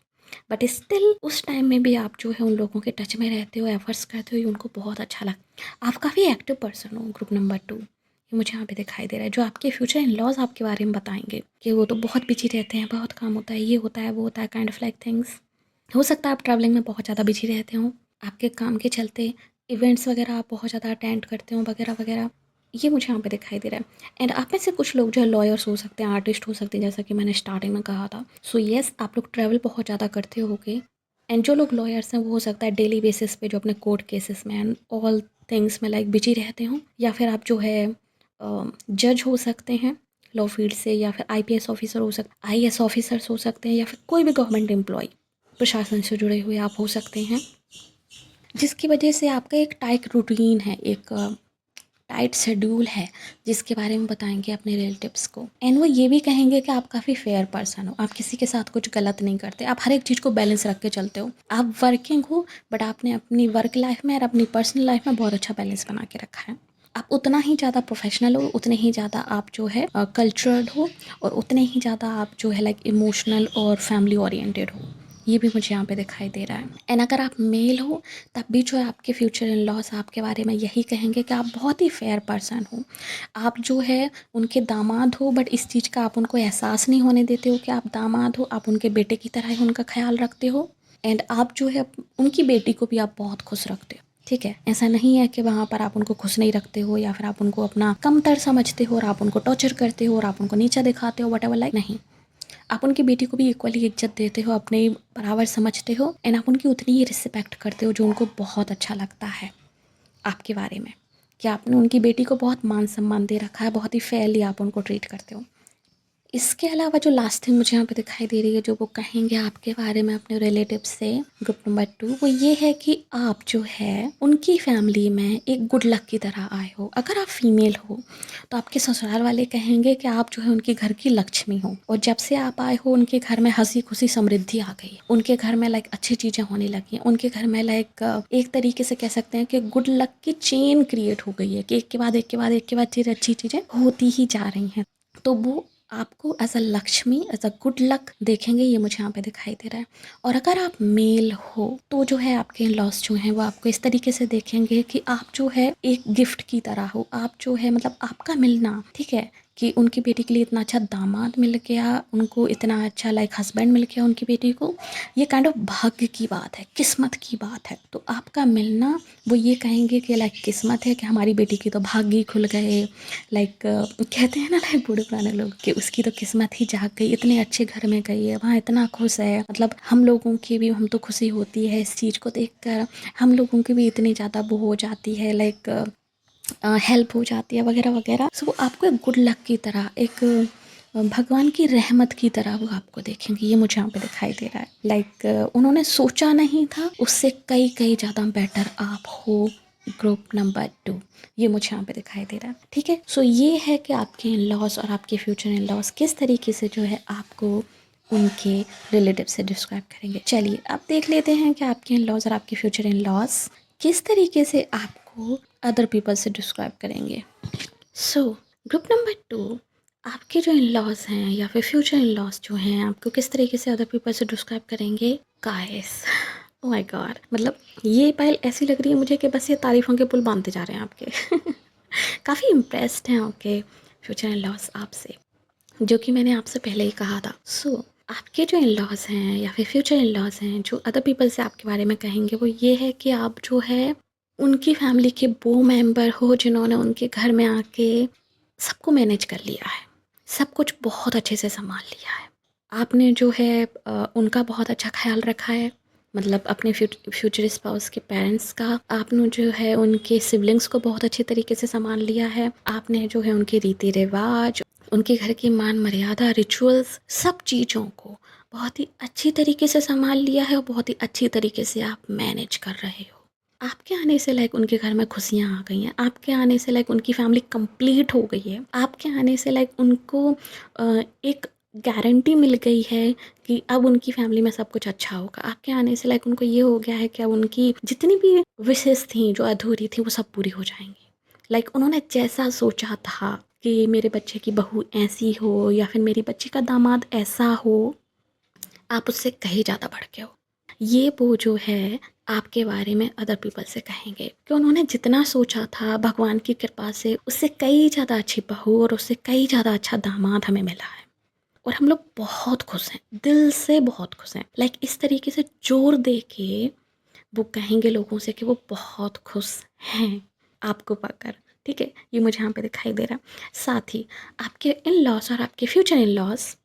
बट स्टिल उस टाइम में भी आप जो है उन लोगों के टच में रहते हो, एफर्ट्स करते हो, ये उनको बहुत अच्छा लगता है। आप काफ़ी एक्टिव पर्सन हो। ग्रुप नंबर 2, ये मुझे यहाँ पे दिखाई दे रहा है, जो आपके फ्यूचर इन लॉज आपके बारे में बताएंगे कि वो तो बहुत बिजी रहते हैं, बहुत काम होता है, ये होता है, वो होता है, काइंड ऑफ लाइक थिंग्स। हो सकता है आप ट्रैवलिंग में बहुत ज़्यादा बिजी रहते हो, आपके काम के चलते इवेंट्स वगैरह आप बहुत ज़्यादा अटेंड करते हो, वगैरह वगैरह, ये मुझे यहाँ पे दिखाई दे रहा है। एंड आप में से कुछ लोग जो है लॉयर्स हो सकते हैं, आर्टिस्ट हो सकते हैं, जैसा कि मैंने स्टार्टिंग में कहा था। सो येस, आप लोग ट्रैवल बहुत ज़्यादा करते होगे, एंड जो लोग लॉयर्स हैं वो हो सकता है डेली बेसिस पे जो अपने कोर्ट केसेस में एंड ऑल थिंग्स में लाइक बिजी रहते हो, या फिर आप जो है जज हो सकते हैं लॉ फील्ड से, या फिर आईपीएस ऑफिसर हो सकते, आईएएस ऑफिसर्स हो सकते हैं, या फिर कोई भी गवर्नमेंट एम्प्लॉय प्रशासन से जुड़े हुए आप हो सकते हैं, जिसकी वजह से आपका एक टाइट रूटीन है, एक टाइट शेड्यूल है, जिसके बारे में बताएंगे अपने रिलेटिव्स को। एंड वो ये भी कहेंगे कि आप काफ़ी फेयर पर्सन हो, आप किसी के साथ कुछ गलत नहीं करते, आप हर एक चीज़ को बैलेंस रख के चलते हो, आप वर्किंग हो बट आपने अपनी वर्क लाइफ में और अपनी पर्सनल लाइफ में बहुत अच्छा बैलेंस बना के रखा है। आप उतना ही ज़्यादा प्रोफेशनल हो, उतने ही ज़्यादा आप जो है कल्चर्ड हो, और उतने ही ज़्यादा आप जो है लाइक इमोशनल और फैमिली ओरिएंटेड हो, ये भी मुझे यहाँ पे दिखाई दे रहा है। एंड अगर आप मेल हो तब भी जो है आपके फ्यूचर इन लॉस आपके बारे में यही कहेंगे कि आप बहुत ही फेयर पर्सन हो, आप जो है उनके दामाद हो, बट इस चीज़ का आप उनको एहसास नहीं होने देते हो कि आप दामाद हो, आप उनके बेटे की तरह ही उनका ख्याल रखते हो, एंड आप जो है उनकी बेटी को भी आप बहुत खुश रखते हो, ठीक है। ऐसा नहीं है कि वहाँ पर आप उनको खुश नहीं रखते हो, या फिर आप उनको अपना कमतर समझते हो और आप उनको टॉर्चर करते हो और आप उनको नीचा दिखाते हो, वट एवर, लाइक नहीं, आप उनकी बेटी को भी इक्वली इज्जत देते हो, अपने बराबर समझते हो, एंड आप उनकी उतनी ही रिस्पेक्ट करते हो, जो उनको बहुत अच्छा लगता है आपके बारे में, कि आपने उनकी बेटी को बहुत मान सम्मान दे रखा है, बहुत ही फेयरली आप उनको ट्रीट करते हो। इसके अलावा जो लास्ट थिंग मुझे यहाँ पे दिखाई दे रही है, जो वो कहेंगे आपके बारे में अपने रिलेटिव से, ग्रुप नंबर 2, वो ये है कि आप जो है उनकी फैमिली में एक गुड लक की तरह आए हो। अगर आप फीमेल हो तो आपके ससुराल वाले कहेंगे कि आप जो है उनके घर की लक्ष्मी हो, और जब से आप आए हो उनके घर में हंसी खुशी समृद्धि आ गई, उनके घर में लाइक अच्छी चीज़ें होने लगी हैं, उनके घर में लाइक एक तरीके से कह सकते हैं कि गुड लक की चेन क्रिएट हो गई है कि एक के बाद एक के बाद एक के बाद चीज़ अच्छी चीज़ें होती ही जा रही हैं। तो वो आपको as a Lakshmi, as a good luck देखेंगे, ये मुझे यहाँ पे दिखाई दे रहा है। और अगर आप मेल हो तो जो है आपके लॉस जो हैं वो आपको इस तरीके से देखेंगे कि आप जो है एक गिफ्ट की तरह हो। आप जो है मतलब आपका मिलना, ठीक है, कि उनकी बेटी के लिए इतना अच्छा दामाद मिल गया, उनको इतना अच्छा लाइक हस्बैंड मिल गया उनकी बेटी को, ये काइंड ऑफ भाग्य की बात है, किस्मत की बात है। तो आपका मिलना, वो ये कहेंगे कि लाइक किस्मत है कि हमारी बेटी की तो भाग्य ही खुल गए। लाइक कहते हैं ना, लाइक बूढ़े पुराने लोग, कि उसकी तो किस्मत ही जाग गई, इतने अच्छे घर में गई है, वहाँ इतना खुश है। मतलब हम लोगों की भी, हम तो खुशी होती है इस चीज़ को देखकर, हम लोगों की भी इतनी ज़्यादा वो हो जाती है, लाइक हेल्प हो जाती है वगैरह वगैरह। सो वो आपको एक गुड लक की तरह, एक भगवान की रहमत की तरह वो आपको देखेंगे, ये मुझे यहाँ पे दिखाई दे रहा है। लाइक उन्होंने सोचा नहीं था, उससे कई कई ज़्यादा बेटर आप हो ग्रुप नंबर 2, ये मुझे यहाँ पे दिखाई दे रहा है। ठीक है, सो ये है कि आपके इन लॉज और आपके फ्यूचर इन लॉज किस तरीके से जो है आपको उनके रिलेटिव से डिस्क्राइब करेंगे। चलिए अब देख लेते हैं कि आपके इन लॉज और आपके फ्यूचर इन लॉज किस तरीके से आपको अदर पीपल से डिस्क्राइब करेंगे। सो ग्रुप नंबर 2, आपके जो इन लॉज हैं या फिर फ्यूचर इन लॉज जो हैं आपको किस तरीके से अदर पीपल से डिस्क्राइब करेंगे। गाइस, ओह माय गॉड, मतलब ये पहल ऐसी लग रही है मुझे कि बस ये तारीफ़ों के पुल बांधते जा रहे हैं आपके। काफ़ी इम्प्रेस्ड हैं आपके फ्यूचर इन लॉज आपसे, जो कि मैंने आपसे पहले ही कहा था। सो आपके जो इन लॉज हैं या फिर फ्यूचर इन लॉज हैं जो अदर पीपल से आपके बारे में कहेंगे, वो ये है कि आप जो है उनकी फैमिली के वो मेंबर हो जिन्होंने उनके घर में आके सबको मैनेज कर लिया है, सब कुछ बहुत अच्छे से संभाल लिया है। आपने जो है उनका बहुत अच्छा ख्याल रखा है, मतलब अपने फ्यूचर स्पाउस के पेरेंट्स का। आपने जो है उनके सिबलिंग्स को बहुत अच्छे तरीके से संभाल लिया है। आपने जो है उनके रीति रिवाज, उनके घर की मान मर्यादा, रिचुअल्स, सब चीज़ों को बहुत ही अच्छी तरीके से संभाल लिया है और बहुत ही अच्छी तरीके से आप मैनेज कर रहे हो। आपके आने से लाइक उनके घर में खुशियाँ आ गई हैं, आपके आने से लाइक उनकी फैमिली कंप्लीट हो गई है, आपके आने से लाइक उनको एक गारंटी मिल गई है कि अब उनकी फैमिली में सब कुछ अच्छा होगा। आपके आने से लाइक उनको ये हो गया है कि अब उनकी जितनी भी विशेष थी जो अधूरी थी वो सब पूरी हो जाएंगी। लाइक उन्होंने जैसा सोचा था कि मेरे बच्चे की बहू ऐसी हो या फिर मेरी बच्ची का दामाद ऐसा हो, आप उससे कहीं ज़्यादा बढ़ के हो। ये वो जो है आपके बारे में अदर पीपल से कहेंगे कि उन्होंने जितना सोचा था भगवान की कृपा से उससे कई ज़्यादा अच्छी बहू और उससे कई ज़्यादा अच्छा दामाद हमें मिला है, और हम लोग बहुत खुश हैं, दिल से बहुत खुश हैं। लाइक इस तरीके से जोर दे के वो कहेंगे लोगों से कि वो बहुत खुश हैं आपको पाकर। ठीक है, ये मुझे यहाँ पे दिखाई दे रहा है। साथ ही आपके इन लॉस और आपके फ्यूचर इन लॉस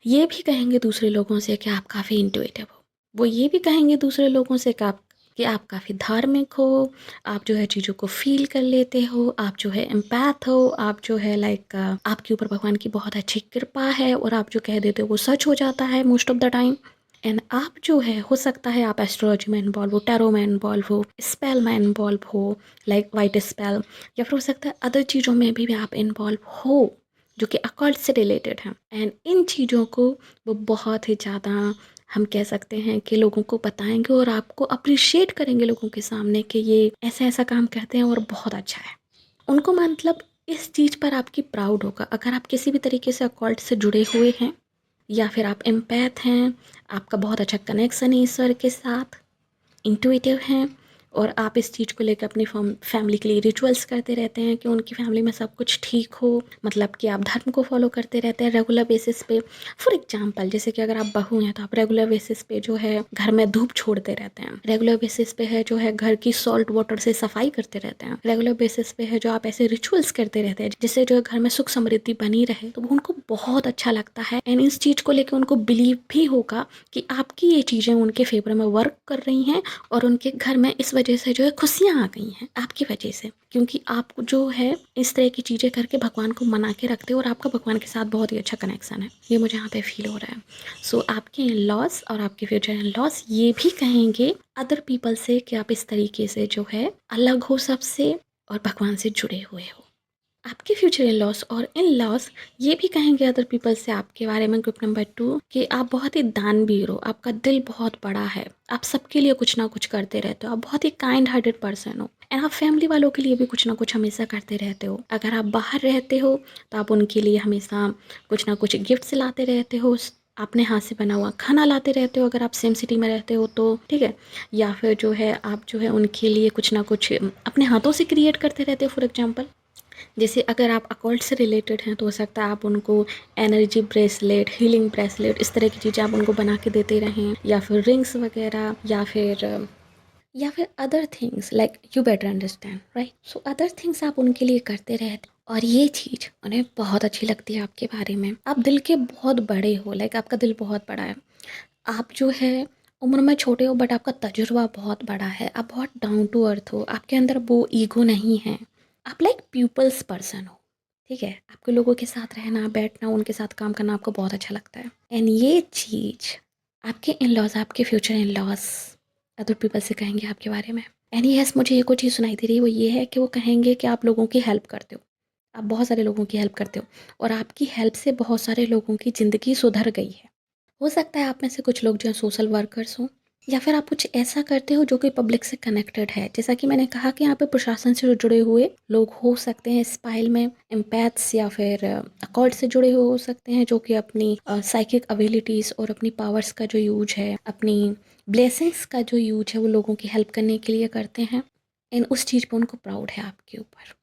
ये भी कहेंगे दूसरे लोगों से कि आप काफ़ी इंट्यूटिव हो। वो ये भी कहेंगे दूसरे लोगों से कि आप काफ़ी धार्मिक हो, आप जो है चीज़ों को फ़ील कर लेते हो, आप जो है एम्पैथ हो, आप जो है लाइक आपके ऊपर भगवान की बहुत अच्छी कृपा है और आप जो कह देते हो वो सच हो जाता है most of the time. And आप जो है हो सकता है आप एस्ट्रोलॉजी में इन्वॉल्व हो, टैरो में इन्वॉल्व हो, स्पेल में इन्वॉल्व हो, लाइक वाइट स्पेल, या फिर हो सकता है अदर चीज़ों में भी आप इन्वॉल्व हो जो कि अकल्ट से रिलेटेड हैं। एंड इन चीज़ों को वो बहुत ही ज़्यादा, हम कह सकते हैं कि लोगों को बताएंगे और आपको अप्रिशिएट करेंगे लोगों के सामने कि ये ऐसा ऐसा काम करते हैं और बहुत अच्छा है। उनको मतलब इस चीज़ पर आपकी प्राउड होगा। अगर आप किसी भी तरीके से अकल्ट से जुड़े हुए हैं या फिर आप एम्पैथ हैं, आपका बहुत अच्छा कनेक्शन है ईश्वर के साथ, इंट्यूटिव हैं, और आप इस चीज़ को लेकर अपनी फैमिली के लिए रिचुअल्स करते रहते हैं कि उनकी फैमिली में सब कुछ ठीक हो, मतलब कि आप धर्म को फॉलो करते रहते हैं रेगुलर बेसिस पे। फॉर एग्जांपल, जैसे कि अगर आप बहू हैं तो आप रेगुलर बेसिस पे जो है घर में धूप छोड़ते रहते हैं, रेगुलर बेसिस पे है जो है घर की सॉल्ट वाटर से सफाई करते रहते हैं, रेगुलर बेसिस पे है जो आप ऐसे रिचुअल्स करते रहते हैं जिससे जो है घर में सुख समृद्धि बनी रहे, तो वो उनको बहुत अच्छा लगता है। एंड इस चीज़ को लेकर उनको बिलीव भी होगा कि आपकी ये चीज़ें उनके फेवर में वर्क कर रही हैं और उनके घर में इस वजह वजह से जो है खुशियाँ आ गई हैं आपकी वजह से, क्योंकि आप जो है इस तरह की चीज़ें करके भगवान को मना के रखते हो और आपका भगवान के साथ बहुत ही अच्छा कनेक्शन है, ये मुझे यहाँ पे फील हो रहा है। सो आपके इन लॉस और आपके फ्यूचर इन लॉस ये भी कहेंगे अदर पीपल से कि आप इस तरीके से जो है अलग हो सबसे और भगवान से जुड़े हुए हो। आपके फ्यूचर इन लॉस और इन लॉस ये भी कहेंगे अदर पीपल से आपके बारे में, ग्रुप नंबर 2, कि आप बहुत ही दानवीर हो, आपका दिल बहुत बड़ा है, आप सबके लिए कुछ ना कुछ करते रहते हो, आप बहुत ही काइंड हार्टेड पर्सन हो एंड आप फैमिली वालों के लिए भी कुछ ना कुछ हमेशा करते रहते हो। अगर आप बाहर रहते हो तो आप उनके लिए हमेशा कुछ ना कुछ गिफ्ट्स लाते रहते हो, अपने हाथ से बना हुआ खाना लाते रहते हो अगर आप सेम सिटी में रहते हो तो, ठीक है, या फिर जो है आप जो है उनके लिए कुछ ना कुछ अपने हाथों से क्रिएट करते रहते हो। फॉर एग्जाम्पल, जैसे अगर आप अकॉल्ट से रिलेटेड हैं तो हो सकता है आप उनको एनर्जी ब्रेसलेट, हीलिंग ब्रेसलेट, इस तरह की चीज़ें आप उनको बना के देते रहें, या फिर रिंग्स वगैरह, या फिर other things like you better understand right. So other things आप उनके लिए करते रहते और ये चीज़ उन्हें बहुत अच्छी लगती है आपके बारे में। आप दिल के बहुत बड़े हो, लाइक आपका दिल बहुत बड़ा है। आप जो है उम्र में छोटे हो बट आपका तजुर्बा बहुत बड़ा है, आप बहुत डाउन टू अर्थ हो, आपके अंदर वो ईगो नहीं है, आप लाइक पीपल्स पर्सन हो, ठीक है। आपको लोगों के साथ रहना, बैठना, उनके साथ काम करना आपको बहुत अच्छा लगता है एंड ये चीज़ आपके इन लॉज, आपके future in laws other people से कहेंगे आपके बारे में। एंड यस, मुझे एक और चीज़ सुनाई दे रही है, वो ये है कि वो कहेंगे कि आप लोगों की हेल्प करते हो, आप बहुत सारे लोगों की हेल्प करते हो और आपकी हेल्प से बहुत सारे लोगों की ज़िंदगी सुधर गई है। हो सकता है आप में से कुछ लोग जो हैं सोशल वर्कर्स हों, या फिर आप कुछ ऐसा करते हो जो कि पब्लिक से कनेक्टेड है। जैसा कि मैंने कहा कि यहाँ पे प्रशासन से जुड़े हुए लोग हो सकते हैं, स्पाइल में एम्पैथ्स या फिर अकॉर्ड से जुड़े हुए हो सकते हैं, जो कि अपनी साइकिक एबिलिटीज़ और अपनी पावर्स का जो यूज है, अपनी ब्लेसिंग्स का जो यूज है, वो लोगों की हेल्प करने के लिए करते हैं एंड उस चीज़ पर उनको प्राउड है आपके ऊपर।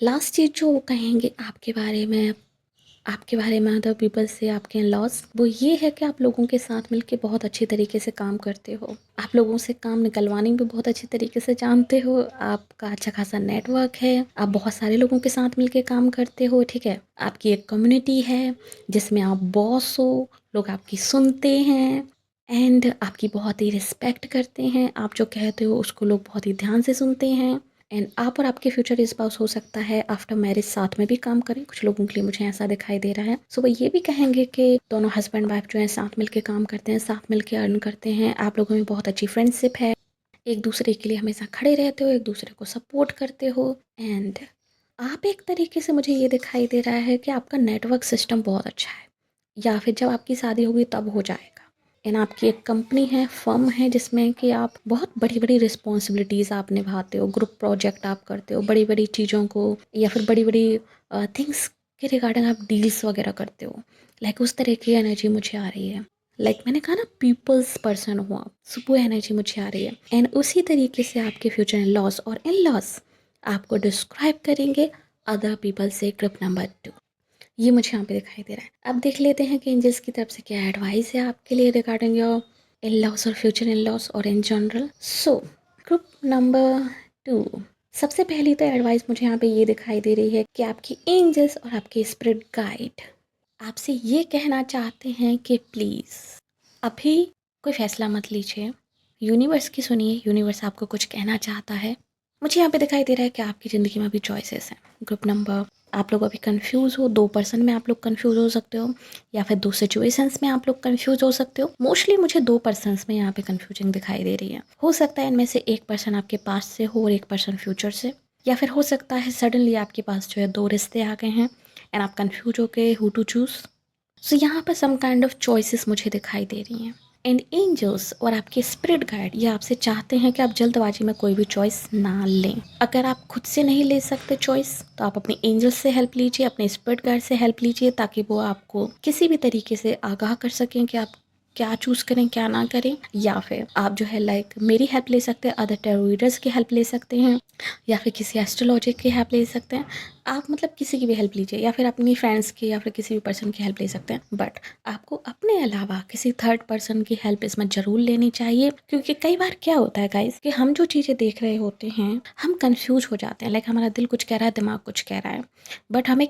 लास्ट चीज़ जो वो कहेंगे आपके बारे में अदर पीपल से, आपके लॉस, वो ये है कि आप लोगों के साथ मिलके बहुत अच्छी तरीके से काम करते हो, आप लोगों से काम निकलवाने भी बहुत अच्छी तरीके से जानते हो, आपका अच्छा खासा नेटवर्क है, आप बहुत सारे लोगों के साथ मिलके काम करते हो, ठीक है। आपकी एक कम्युनिटी है जिसमें आप बॉस हो, लोग आपकी सुनते हैं एंड आपकी बहुत ही रिस्पेक्ट करते हैं, आप जो कहते हो उसको लोग बहुत ही ध्यान से सुनते हैं एंड आप और आपके फ्यूचर स्पाउस हो सकता है आफ्टर मैरिज साथ में भी काम करें, कुछ लोगों के लिए मुझे ऐसा दिखाई दे रहा है। सो वो ये भी कहेंगे कि दोनों हस्बैंड वाइफ जो है साथ मिलके काम करते हैं, साथ मिलके अर्न करते हैं, आप लोगों में बहुत अच्छी फ्रेंडशिप है, एक दूसरे के लिए हमेशा खड़े रहते हो, एक दूसरे को सपोर्ट करते हो एंड आप एक तरीके से, मुझे ये दिखाई दे रहा है कि आपका नेटवर्क सिस्टम बहुत अच्छा है, या फिर जब आपकी शादी होगी तब हो जाएगा एंड आपकी एक कंपनी है, फर्म है, जिसमें कि आप बहुत बड़ी बड़ी रिस्पॉन्सिबिलिटीज़ आप निभाते हो, ग्रुप प्रोजेक्ट आप करते हो, बड़ी बड़ी चीज़ों को या फिर बड़ी बड़ी थिंग्स के रिगार्डिंग आप डील्स वगैरह करते हो, लाइक उस तरह की एनर्जी मुझे आ रही है। लाइक मैंने कहा ना, पीपल्स पर्सन हो आप, सो वो एनर्जी मुझे आ रही है एंड उसी तरीके से आपके फ्यूचर इन लॉस और इन लॉस आपको डिस्क्राइब करेंगे अदर पीपल से, ग्रुप नंबर 2। ये मुझे यहाँ पे दिखाई दे रहा है। अब देख लेते हैं कि एंजल्स की तरफ से क्या एडवाइस है आपके लिए रिगार्डिंग योर इन लॉस और फ्यूचर इन लॉस और in general. So group number 2, सबसे पहली तो एडवाइस मुझे यहाँ पे ये दिखाई दे रही है कि आपकी एंजल्स और आपके स्पिरिट गाइड आपसे ये कहना चाहते हैं कि प्लीज़ अभी कोई फैसला मत लीजिए, यूनिवर्स की सुनिए, यूनिवर्स आपको कुछ कहना चाहता है। मुझे यहाँ पे दिखाई दे रहा है कि आपकी ज़िंदगी में अभी चॉइसेस हैं। ग्रुप नंबर, आप लोग अभी कंफ्यूज हो, 2 पर्सन में आप लोग कंफ्यूज हो सकते हो, या फिर 2 सिचुएशंस में आप लोग कंफ्यूज हो सकते हो। मोस्टली मुझे 2 पर्सन्स में यहाँ पे कंफ्यूजिंग दिखाई दे रही है। हो सकता है इनमें से एक पर्सन आपके पास से हो और एक पर्सन फ्यूचर से, या फिर हो सकता है सडनली आपके पास जो है 2 रिश्ते आ गए हैं एंड आप कंफ्यूज हो गए हु टू चूज़। सो यहाँ पर सम काइंड ऑफ चॉइसेस मुझे दिखाई दे रही हैं एंड एंजल्स और आपके स्पिरिट गाइड ये आपसे चाहते हैं कि आप जल्दबाजी में कोई भी चॉइस ना लें। अगर आप खुद से नहीं ले सकते चॉइस, तो आप अपने एंजल्स से हेल्प लीजिए, अपने स्पिरिट गाइड से हेल्प लीजिए, ताकि वो आपको किसी भी तरीके से आगाह कर सकें कि आप क्या चूज़ करें, क्या ना करें। या फिर आप जो है लाइक मेरी हेल्प ले सकते हैं, अदर टैरो रीडर्स की हेल्प ले सकते हैं, या फिर किसी एस्ट्रोलॉजर की हेल्प ले सकते हैं। आप मतलब किसी की भी हेल्प लीजिए, या फिर अपनी फ्रेंड्स की या फिर किसी भी पर्सन की हेल्प ले सकते हैं, बट आपको अपने अलावा किसी थर्ड पर्सन की हेल्प इसमें ज़रूर लेनी चाहिए। क्योंकि कई बार क्या होता है गाइस कि हम जो चीज़ें देख रहे होते हैं हम कंफ्यूज हो जाते हैं, लाइक हमारा दिल कुछ कह रहा है, दिमाग कुछ कह रहा है, बट हमें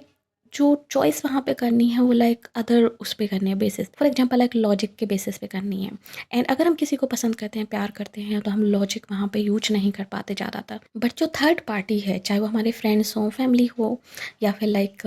जो चॉइस वहाँ पे करनी है वो लाइक अदर उस पे करनी है basis, for example like logic के बेसिस पे करनी है। एंड अगर हम किसी को पसंद करते हैं, प्यार करते हैं, तो हम लॉजिक वहाँ पे यूज नहीं कर पाते ज़्यादातर। बट जो थर्ड पार्टी है, चाहे वो हमारे फ्रेंड्स हों, फैमिली हो, या फिर लाइक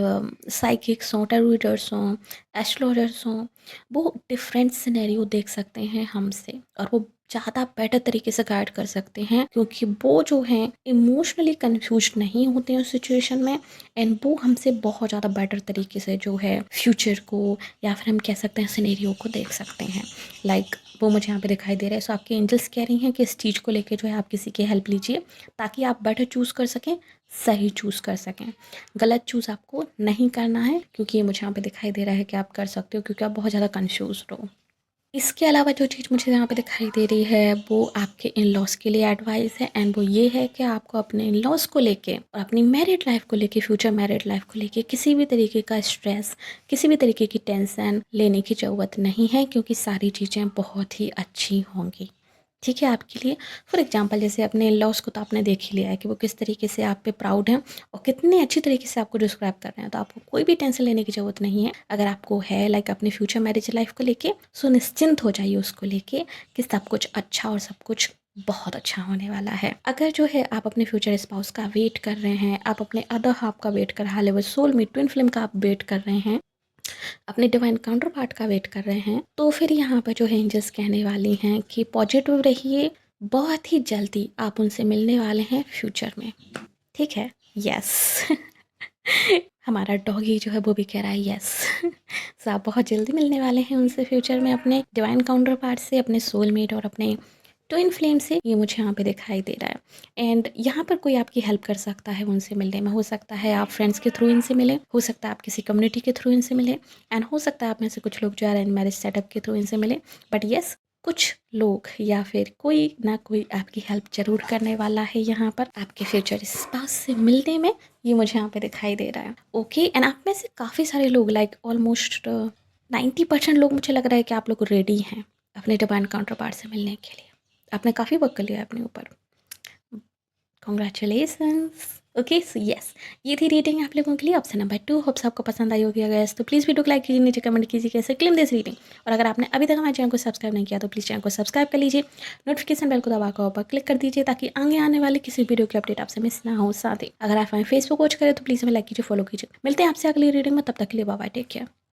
साइकिक्स हों, टैरो रीडर्स हों, एस्ट्रोलॉजर्स हों, वो डिफरेंट सिनेरियो देख सकते हैं हमसे, और वो ज़्यादा बेटर तरीके से गाइड कर सकते हैं, क्योंकि वो जो हैं इमोशनली कंफ्यूज नहीं होते हैं उस सिचुएशन में। एंड वो हमसे बहुत ज़्यादा बेटर तरीके से जो है फ्यूचर को, या फिर हम कह सकते हैं सिनेरियो को देख सकते हैं। लाइक वो मुझे यहाँ पे दिखाई दे रहा है। सो आपके एंजल्स कह रही हैं कि इस चीज़ को लेके जो है आप किसी की हेल्प लीजिए, ताकि आप बेटर चूज़ कर सकें, सही चूज़ कर सकें। गलत चूज़ आपको नहीं करना है, क्योंकि ये मुझे यहाँ पे दिखाई दे रहा है कि आप कर सकते हो, क्योंकि आप बहुत ज़्यादा कन्फ्यूज हो। इसके अलावा जो चीज़ मुझे यहाँ पे दिखाई दे रही है वो आपके इन लॉस के लिए एडवाइस है। एंड वो ये है कि आपको अपने इन लॉस को लेके और अपनी मैरिड लाइफ को लेके, फ्यूचर मैरिड लाइफ को लेके किसी भी तरीके का स्ट्रेस, किसी भी तरीके की टेंशन लेने की ज़रूरत नहीं है, क्योंकि सारी चीज़ें बहुत ही अच्छी होंगी। ठीक है आपके लिए। फॉर एग्जांपल जैसे अपने लॉस को तो आपने देख ही लिया है कि वो किस तरीके से आप पे प्राउड हैं और कितने अच्छी तरीके से आपको डिस्क्राइब कर रहे हैं, तो आपको कोई भी टेंशन लेने की ज़रूरत नहीं है। अगर आपको है लाइक अपने फ्यूचर मैरिज लाइफ को लेके, सो निश्चिंत हो जाइए उसको लेके कि सब कुछ अच्छा और सब कुछ बहुत अच्छा होने वाला है। अगर जो है आप अपने फ्यूचर स्पाउस का वेट कर रहे हैं, आप अपने अदर हाफ का वेट कर रहे हैं, लेवल सोलमेट ट्विन फ्लेम का आप वेट कर रहे हैं, अपने डिवाइन काउंटर पार्ट का वेट कर रहे हैं, तो फिर यहाँ पर जो है एंजल्स कहने वाली हैं कि पॉजिटिव रहिए, बहुत ही जल्दी आप उनसे मिलने वाले हैं फ्यूचर में। ठीक है, यस। हमारा डॉगी जो है वो भी कह रहा है यस। सो आप बहुत जल्दी मिलने वाले हैं उनसे फ्यूचर में, अपने डिवाइन काउंटर पार्ट से, अपने सोलमेट और अपने ट्विन फ्लेम से। ये मुझे यहाँ पे दिखाई दे रहा है। एंड यहाँ पर कोई आपकी हेल्प कर सकता है उनसे मिलने में। हो सकता है आप फ्रेंड्स के थ्रू इनसे मिले, हो सकता है आप किसी कम्युनिटी के थ्रू इनसे मिले, एंड हो सकता है आप में से कुछ लोग जो है अरेंज मैरिज सेटअप के थ्रू इनसे मिले। बट येस, कुछ लोग या फिर कोई ना कोई आपकी हेल्प जरूर करने वाला है यहाँ पर आपके फ्यूचर स्पाउस से मिलने में। ये मुझे यहाँ पे दिखाई दे रहा है। ओके, एंड आप में से काफ़ी सारे लोग लाइक ऑलमोस्ट 90% लोग, मुझे लग रहा है कि आप लोग रेडी हैं अपने डिवाइन काउंटर पार्ट से मिलने के लिए। आपने काफ़ी वर्क कर लिया है अपने ऊपर। कॉन्ग्रेचुलेसन्स। ओके, सो यस, ये थी रीडिंग आप लोगों के लिए ऑप्शन नंबर 2। होप्स आपको पसंद आई होगी। अगर तो प्लीज़ वीडियो को लाइक कीजिए, नीचे कमेंट कीजिए कैसे क्लेम दिस रीडिंग। और अगर आपने अभी तक हमारे चैनल को सब्सक्राइब नहीं किया तो प्लीज़ चैनल को सब्सक्राइब कर लीजिए, नोटिफिकेशन बेल को दबाकर ऊपर क्लिक कर दीजिए, ताकि आगे आने वाले किसी वीडियो की अपडेट आपसे मिस ना हो। साथ ही अगर आप हमें फेसबुक वॉच करें तो प्लीज़ हमें लाइक कीजिए, फॉलो कीजिए। मिलते हैं आपसे अगली रीडिंग में, तब तक के लिए बाय बाय, टेक केयर।